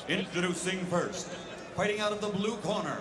Introducing first, fighting out of the blue corner,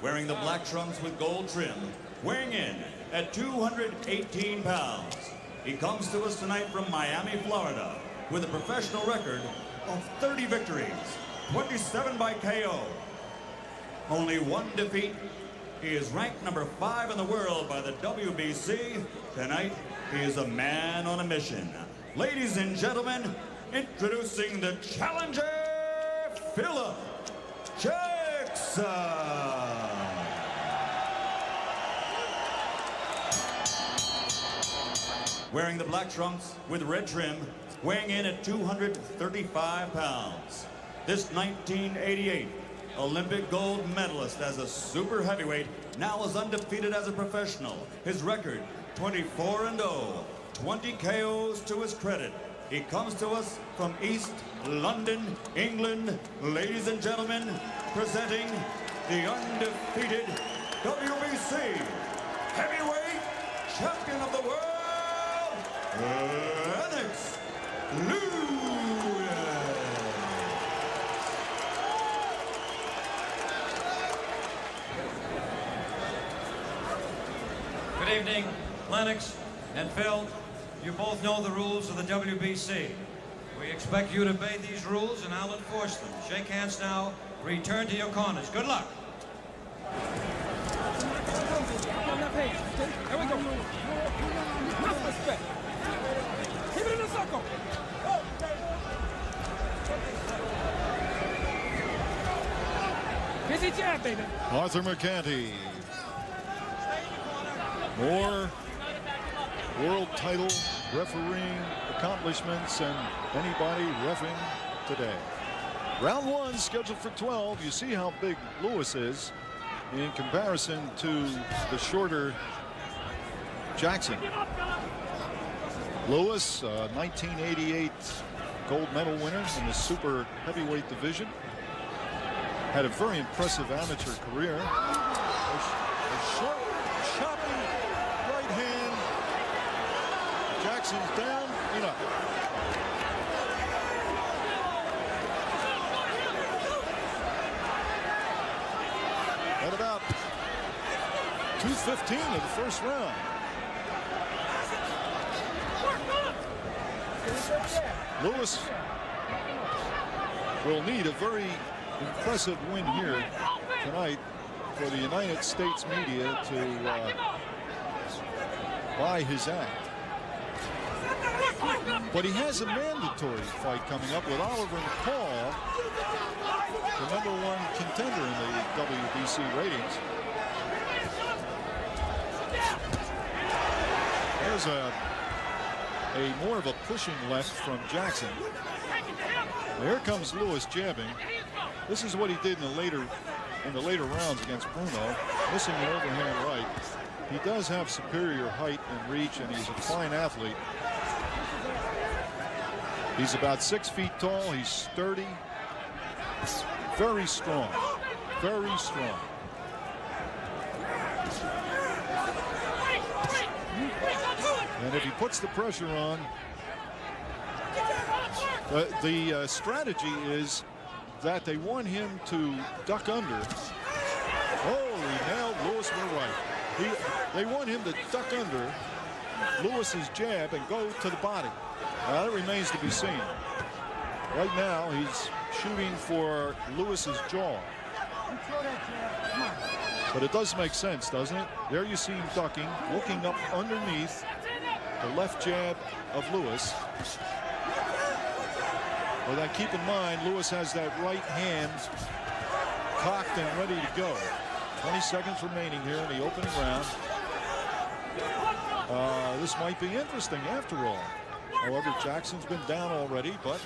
wearing the black trunks with gold trim, weighing in at 218 pounds. He comes to us tonight from Miami, Florida, with a professional record of 30 victories, 27 by KO. Only one defeat. He is ranked number 5 in the world by the WBC. Tonight, he is a man on a mission. Ladies and gentlemen, introducing the challenger, Philip Jackson. Wearing the black trunks with red trim, weighing in at 235 pounds. This 1988 Olympic gold medalist as a super heavyweight now is undefeated as a professional. His record, 24-0, 20 KOs to his credit. He comes to us from East London, England. Ladies and gentlemen, presenting the undefeated WBC heavyweight champion of the world, LENNOX. Good evening, Lennox and Phil. You both know the rules of the WBC. We expect you to obey these rules, and I'll enforce them. Shake hands now. Return to your corners. Good luck. Here we go. Enough respect. Keep it in the circle. Busy jab, baby. Arthur McCanty. More world title refereeing accomplishments than anybody reffing today. Round 1 scheduled for 12. You see how big Lewis is in comparison to the shorter Jackson. Lewis, 1988 gold medal winner in the super heavyweight division. Had a very impressive amateur career. A short, choppy right hand. Jackson's down and up. At about 2:15 of the first round. Lewis will need a very impressive win here tonight for the United States media to buy his act. But he has a mandatory fight coming up with Oliver McCall, the #1 contender in the WBC ratings. There's a more of a pushing left from Jackson. Here comes Lewis jabbing. This is what he did in the later rounds against Bruno, missing the overhand right. He does have superior height and reach, and he's a fine athlete. He's about 6 feet tall. He's sturdy, very strong, very strong. And if he puts the pressure on, the strategy is that they want him to duck under. Oh, he nailed Lewis with a right. They want him to duck under Lewis's jab and go to the body. Now, that remains to be seen. Right now, he's shooting for Lewis's jaw. But it does make sense, doesn't it? There you see him ducking, looking up underneath the left jab of Lewis. Well, then keep in mind, Lewis has that right hand cocked and ready to go. 20 seconds remaining here in the opening round. This might be interesting after all. However, Jackson's been down already, but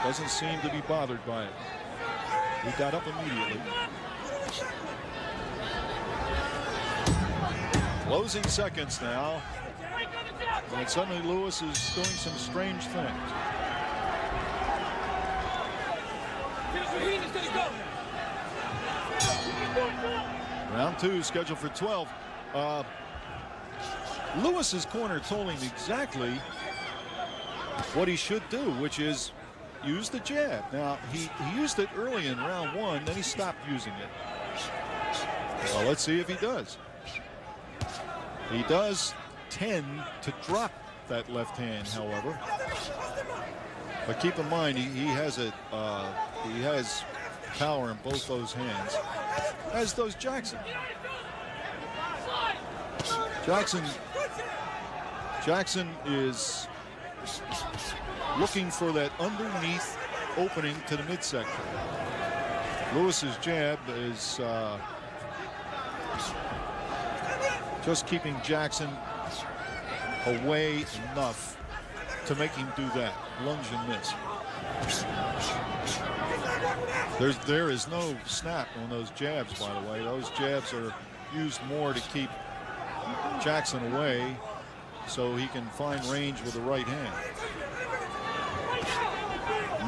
doesn't seem to be bothered by it. He got up immediately. Closing seconds now. And suddenly Lewis is doing some strange things. Round 2 scheduled for 12. Lewis's corner told him exactly what he should do, which is use the jab. Now, he used it early in round 1, then he stopped using it. Well, let's see if he does. He does tend to drop that left hand, however. But keep in mind, he has power in both those hands, as does Jackson. Jackson is looking for that underneath opening to the midsection. Lewis's jab is just keeping Jackson away enough to make him do that. Lunge and miss. There is no snap on those jabs, by the way. Those jabs are used more to keep Jackson away so he can find range with the right hand.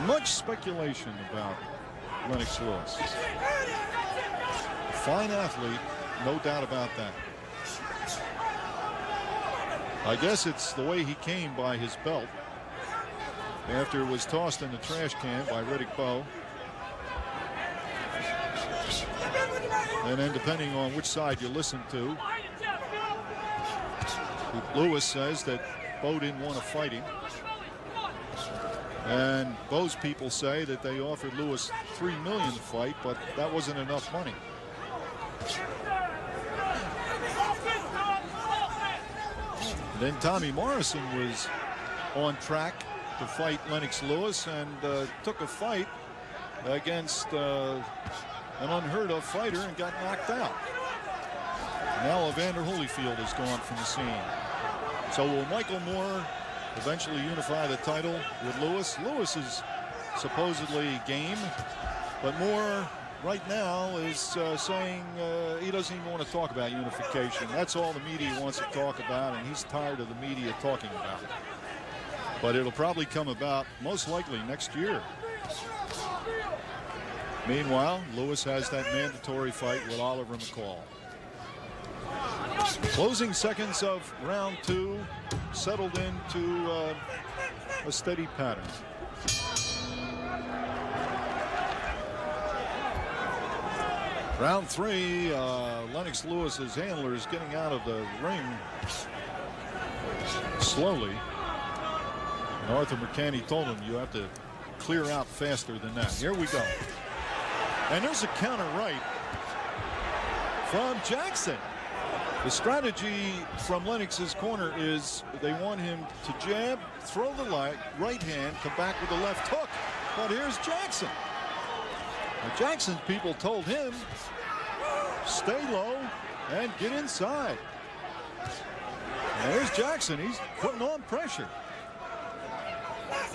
Much speculation about Lennox Lewis. Fine athlete, no doubt about that. I guess it's the way he came by his belt after it was tossed in the trash can by Riddick Bowe. And then depending on which side you listen to, Lewis says that Bowe didn't want to fight him. And Bowe's people say that they offered Lewis $3 million to fight, but that wasn't enough money. And then Tommy Morrison was on track to fight Lennox Lewis and took a fight against an unheard of fighter and got knocked out. Now Evander Holyfield is gone from the scene. So will Michael Moore eventually unify the title with Lewis? Lewis is supposedly game, but Moore right now is saying he doesn't even want to talk about unification. That's all the media wants to talk about, and he's tired of the media talking about it. But it'll probably come about most likely next year. Meanwhile, Lewis has that mandatory fight with Oliver McCall. Closing seconds of round 2 settled into a steady pattern. Round 3, Lennox Lewis's handler is getting out of the ring slowly. And Arthur McCanny told him, you have to clear out faster than that. Here we go. And there's a counter right from Jackson. The strategy from Lennox's corner is they want him to jab, throw the right hand, come back with the left hook. But here's Jackson. Now, Jackson's people told him, stay low and get inside. And there's Jackson. He's putting on pressure.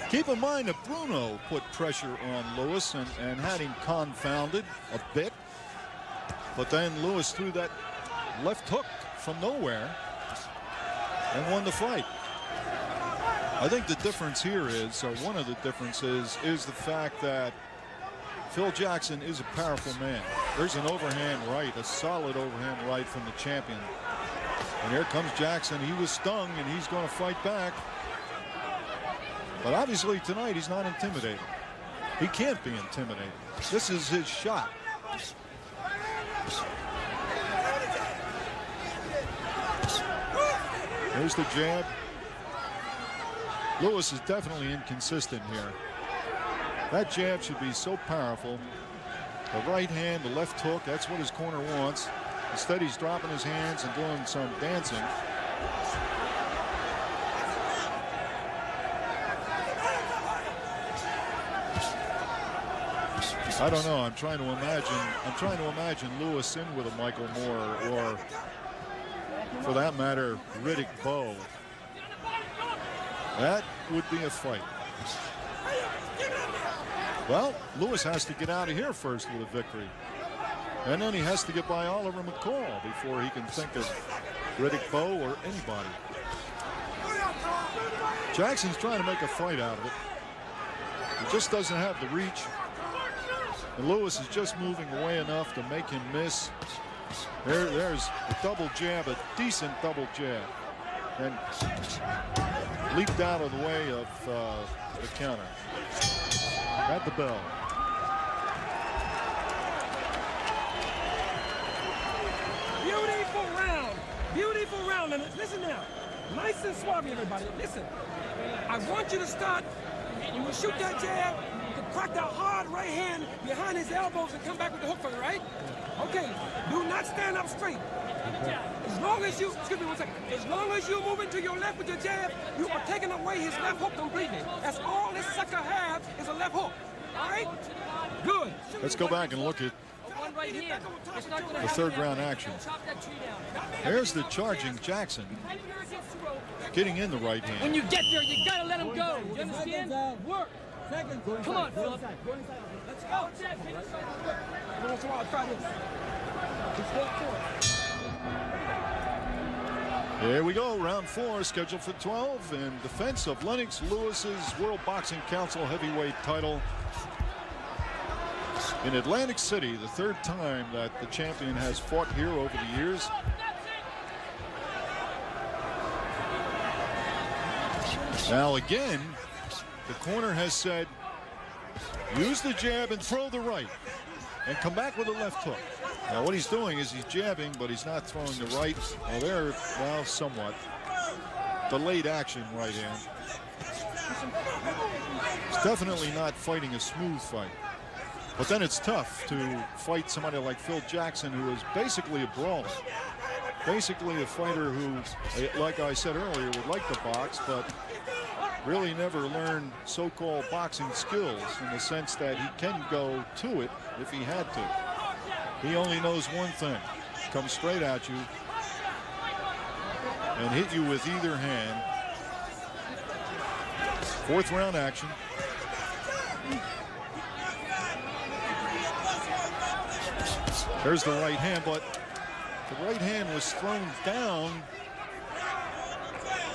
Keep in mind that Bruno put pressure on Lewis and had him confounded a bit. But then Lewis threw that left hook from nowhere and won the fight. I think the difference here is, or one of the differences, is the fact that Phil Jackson is a powerful man. There's an overhand right, a solid overhand right from the champion. And here comes Jackson. He was stung, and he's going to fight back. But obviously tonight he's not intimidated. He can't be intimidated. This is his shot. Here's the jab. Lewis is definitely inconsistent here. That jab should be so powerful. The right hand, the left hook, that's what his corner wants. Instead, he's dropping his hands and doing some dancing. I don't know. I'm trying to imagine Lewis in with a Michael Moore, or for that matter, Riddick Bowe. That would be a fight. Well, Lewis has to get out of here first with a victory. And then he has to get by Oliver McCall before he can think of Riddick Bowe or anybody. Jackson's trying to make a fight out of it. He just doesn't have the reach. And Lewis is just moving away enough to make him miss. There's a double jab, a decent double jab. And leaped out of the way of the counter. at the bell. Beautiful round. Beautiful round. And listen now. Nice and suave, everybody. Listen. I want you to start, when you shoot that jab, you can crack that hard right hand behind his elbows and come back with the hook for it, right? Okay. Do not stand up straight. As long as you, excuse me one second, as long as you're moving to your left with your jab, you are taking away his left hook completely. That's all this sucker has is a left hook. All right? Good. Let's go back and look at the third round action. There's the charging Jackson, getting in the right hand. When you get there, you gotta let him go. You understand? Work. Come on, Philip. Let's go. Once in a while, try this. Here we go, round 4, scheduled for 12 in defense of Lennox Lewis's World Boxing Council heavyweight title in Atlantic City, the third time that the champion has fought here over the years. Now again, the corner has said, use the jab and throw the right and come back with a left hook. Now what he's doing is he's jabbing, but he's not throwing the right. Well, there, well, somewhat delayed action right hand. He's definitely not fighting a smooth fight. But then it's tough to fight somebody like Phil Jackson, who is basically a brawler. Basically a fighter who, like I said earlier, would like to box, but really never learned so-called boxing skills in the sense that he can go to it if he had to. He only knows one thing: come straight at you and hit you with either hand. Fourth round action. There's the right hand, but the right hand was thrown down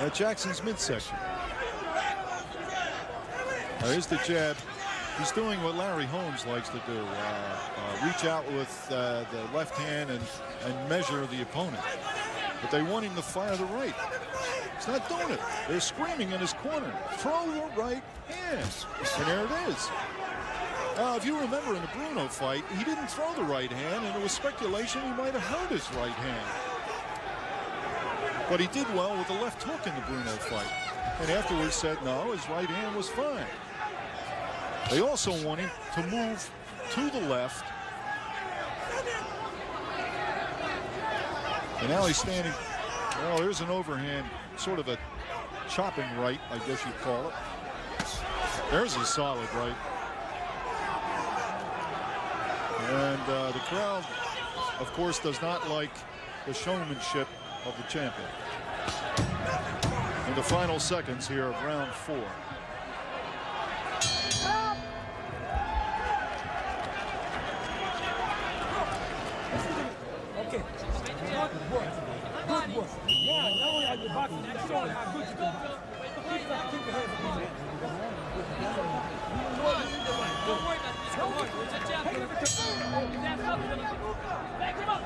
at Jackson's midsection. Now here's the jab. He's doing what Larry Holmes likes to do, reach out with the left hand and measure the opponent. But they want him to fire the right. He's not doing it. They're screaming in his corner, throw the right hand. And there it is. If you remember in the Bruno fight, he didn't throw the right hand, and there was speculation he might have hurt his right hand. But he did well with the left hook in the Bruno fight. And afterwards said, no, his right hand was fine. They also want him to move to the left. And now he's standing, well, there's an overhand, sort of a chopping right, I guess you'd call it. There's a solid right. And the crowd, of course, does not like the showmanship of the champion. In the final seconds here of round 4. Okay. Good work. Good work. Yeah, not only are you boxing, you're showing how good you can box. Keep your hands up. Don't worry about this. Come on.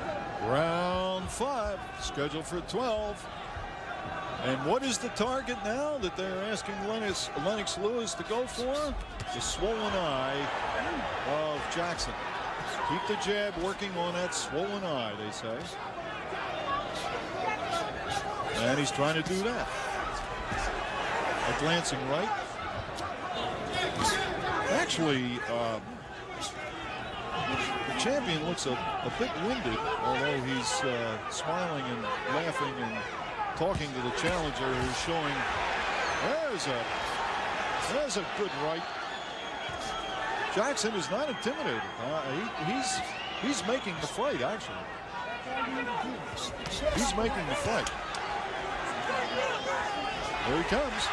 Round 5, scheduled for 12. And what is the target now that they're asking Lennox Lewis to go for? The swollen eye of Jackson. Keep the jab working on that swollen eye, they say. And he's trying to do that. A glancing right. Actually, the champion looks a bit winded, although he's smiling and laughing and talking to the challenger, who's showing there's a good right. Jackson is not intimidated. He's making the fight, actually. He's making the fight. Here he comes.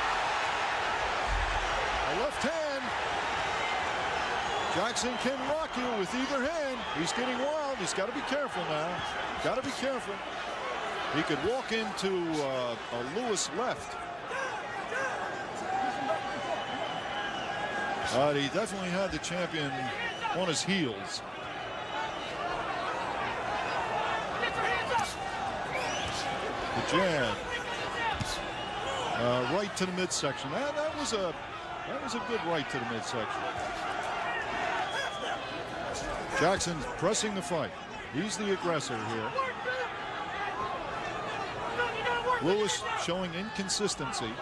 A left hand. Jackson can rock you with either hand. He's getting wild. He's got to be careful now. Got to be careful. He could walk into a Lewis left. But he definitely had the champion on his heels. The jab. Right to the midsection. That was a good right to the midsection. Jackson's pressing the fight. He's the aggressor here. Lewis showing inconsistency.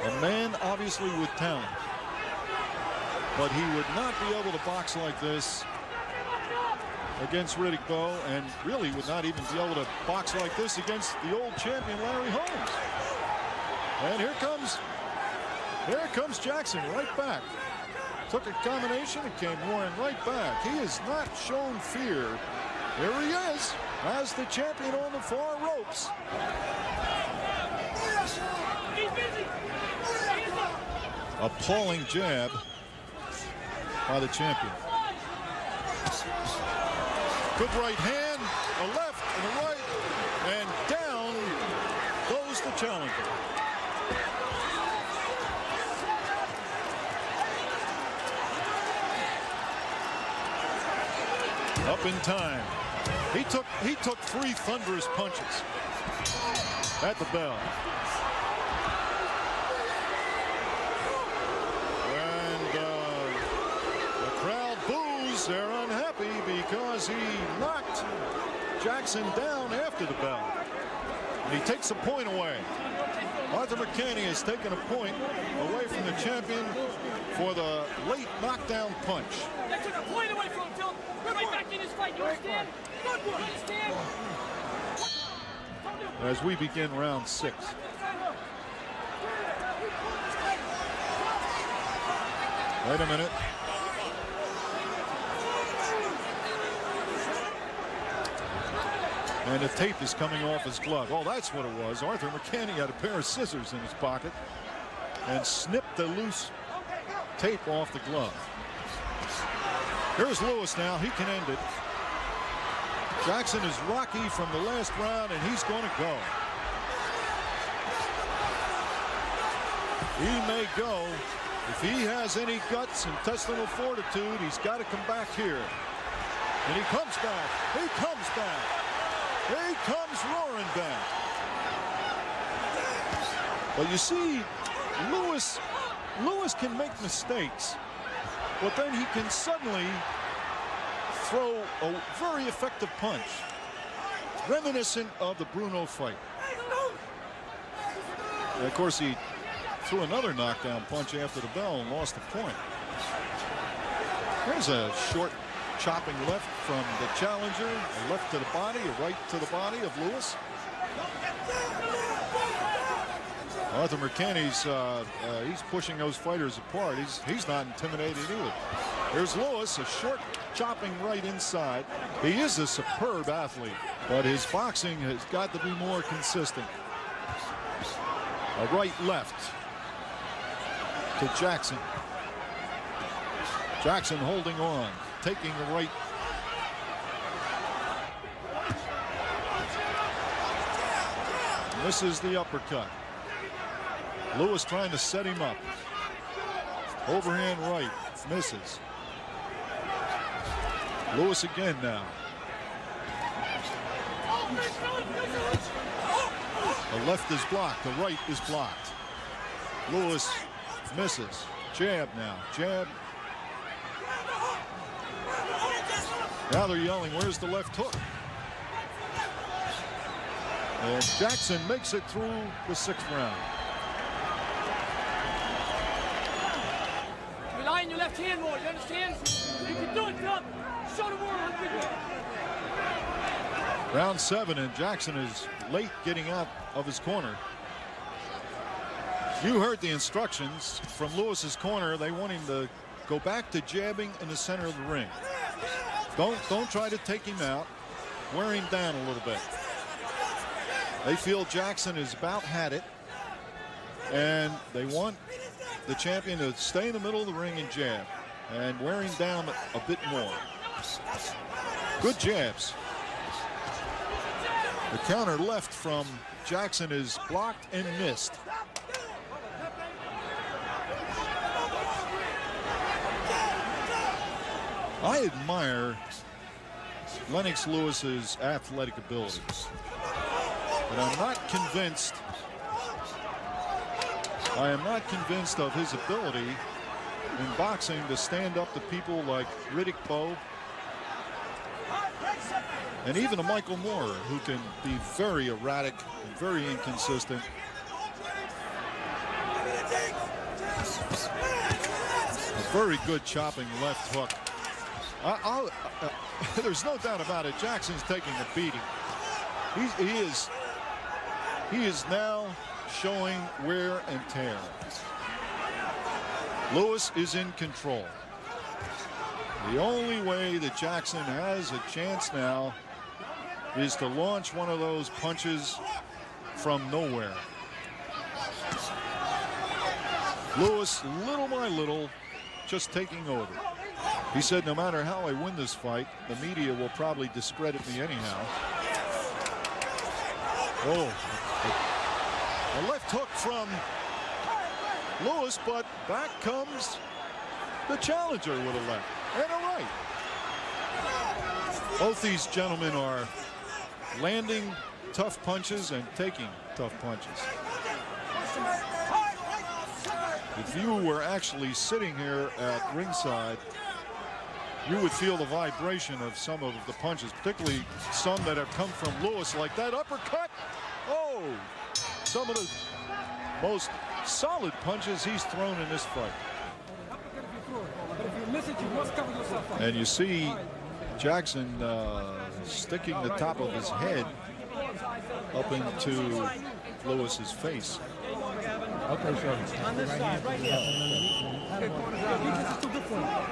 A man obviously with talent. But he would not be able to box like this against Riddick Bowe, and really would not even be able to box like this against the old champion Larry Holmes. And here comes Jackson right back. Took a combination and came roaring right back. He has not shown fear. Here he is as the champion on the far ropes. Appalling jab by the champion. Good right hand, a left and a right, and down goes the challenger. Up in time. He took 3 thunderous punches at the bell. And the crowd boos. They're unhappy because he knocked Jackson down after the bell. And he takes a point away. Arthur McCanny has taken a point away from the champion for the late knockdown punch. They took a point away from him, Phil. We're right back in this fight. You understand? Good one. You understand? As we begin round 6. Wait a minute. And the tape is coming off his glove. Oh, that's what it was. Arthur McCanny had a pair of scissors in his pocket and snipped the loose tape off the glove. Here's Lewis now. He can end it. Jackson is rocky from the last round, and he's going to go. He may go. If he has any guts, intestinal fortitude, he's got to come back here. And he comes back. He comes back. He comes roaring back. But you see, Lewis can make mistakes, but then he can suddenly throw a very effective punch, reminiscent of the Bruno fight. And of course, he threw another knockdown punch after the bell and lost the point. There's a short chopping left from the challenger, a left to the body, a right to the body of Lewis. Arthur McCanny's he's pushing those fighters apart. He's not intimidated either. Here's Lewis, a short chopping right inside. He is a superb athlete, but his boxing has got to be more consistent. A right left to Jackson. Jackson holding on, taking the right. This is the uppercut. Lewis trying to set him up. Overhand right, misses. Lewis again now. The left is blocked, the right is blocked. Lewis misses. Jab now, jab. Now they're yelling, where's the left hook? And Jackson makes it through the 6th round. Rely on your left hand more, you understand? You can do it, Philip. Show the world how good you are. Round 7, and Jackson is late getting out of his corner. You heard the instructions from Lewis's corner. They want him to go back to jabbing in the center of the ring. Don't try to take him out. Wear him down a little bit. They feel Jackson has about had it, and they want the champion to stay in the middle of the ring and jab and wear him down a bit more. Good jabs. The counter left from Jackson is blocked and missed. I admire Lennox Lewis's athletic abilities, but I'm not convinced. I am not convinced of his ability in boxing to stand up to people like Riddick Bowe And even a Michael Moore, who can be very erratic and very inconsistent. A very good chopping left hook. There's no doubt about it. Jackson's taking a beating. He is now showing wear and tear. Lewis is in control. The only way that Jackson has a chance now is to launch one of those punches from nowhere. Lewis, little by little, just taking over. He said, no matter how I win this fight, the media will probably discredit me anyhow. Oh, a left hook from Lewis, but back comes the challenger with a left and a right. Both these gentlemen are landing tough punches and taking tough punches. If you were actually sitting here at ringside, you would feel the vibration of some of the punches, particularly some that have come from Lewis, like that uppercut. Oh, some of the most solid punches he's thrown in this fight. And you see Jackson sticking the top of his head up into Lewis's face. Okay, sir. On this side, right here. This is too good for him.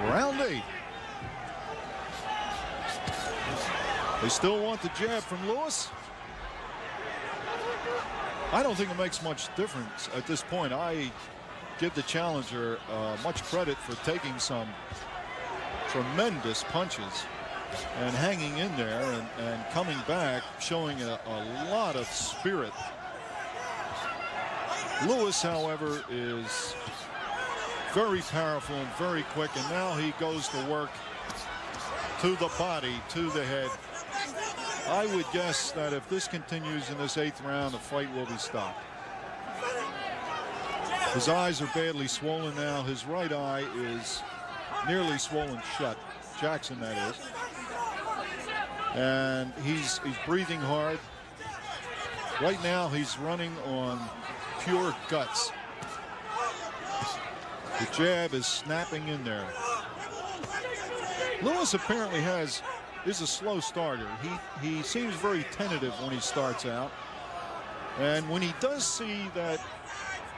Round 8. They still want the jab from Lewis. I don't think it makes much difference at this point. I give the challenger much credit for taking some tremendous punches and hanging in there and coming back, showing a lot of spirit. Lewis, however, is very powerful and very quick, and now he goes to work to the body, to the head. I would guess that if this continues in this 8th round, the fight will be stopped. His eyes are badly swollen now. His right eye is nearly swollen shut. Jackson, that is. And he's breathing hard. Right now, he's running on pure guts. The jab is snapping in there. Lewis apparently is a slow starter. He seems very tentative when he starts out. And when he does see that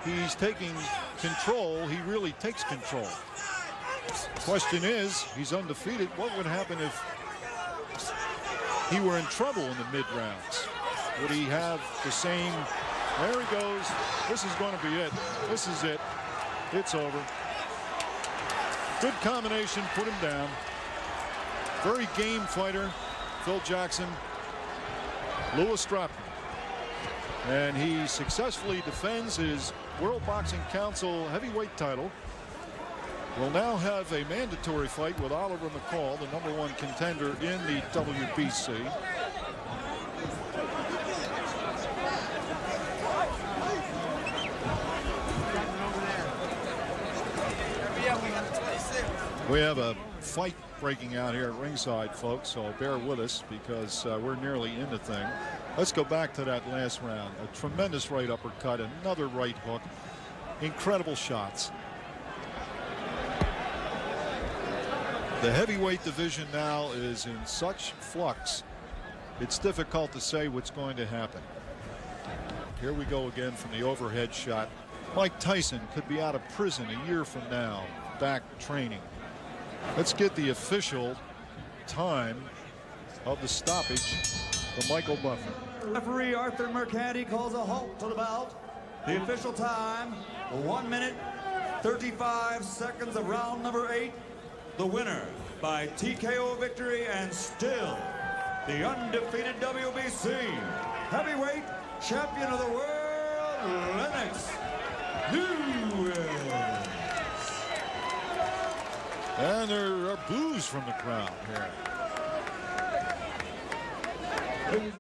he's taking control, he really takes control. Question is, he's undefeated. What would happen if he were in trouble in the mid-rounds? Would he have the same? There he goes. This is going to be it. This is it. It's over. Good combination, put him down. Very game fighter, Phil Jackson. Lewis dropped him. And he successfully defends his World Boxing Council heavyweight title. Will now have a mandatory fight with Oliver McCall, the #1 contender in the WBC. We have a fight breaking out here at ringside, folks, so bear with us because we're nearly in the thing. Let's go back to that last round. A tremendous right uppercut, another right hook. Incredible shots. The heavyweight division now is in such flux, it's difficult to say what's going to happen. Here we go again from the overhead shot. Mike Tyson could be out of prison a year from now, back training. Let's get the official time of the stoppage from Michael Buffer. Referee Arthur Mercante calls a halt to the bout. The official time, 1 minute, 35 seconds of round number 8. The winner by TKO victory and still the undefeated WBC heavyweight champion of the world, LENNOX Lewis. And there are boos from the crowd here.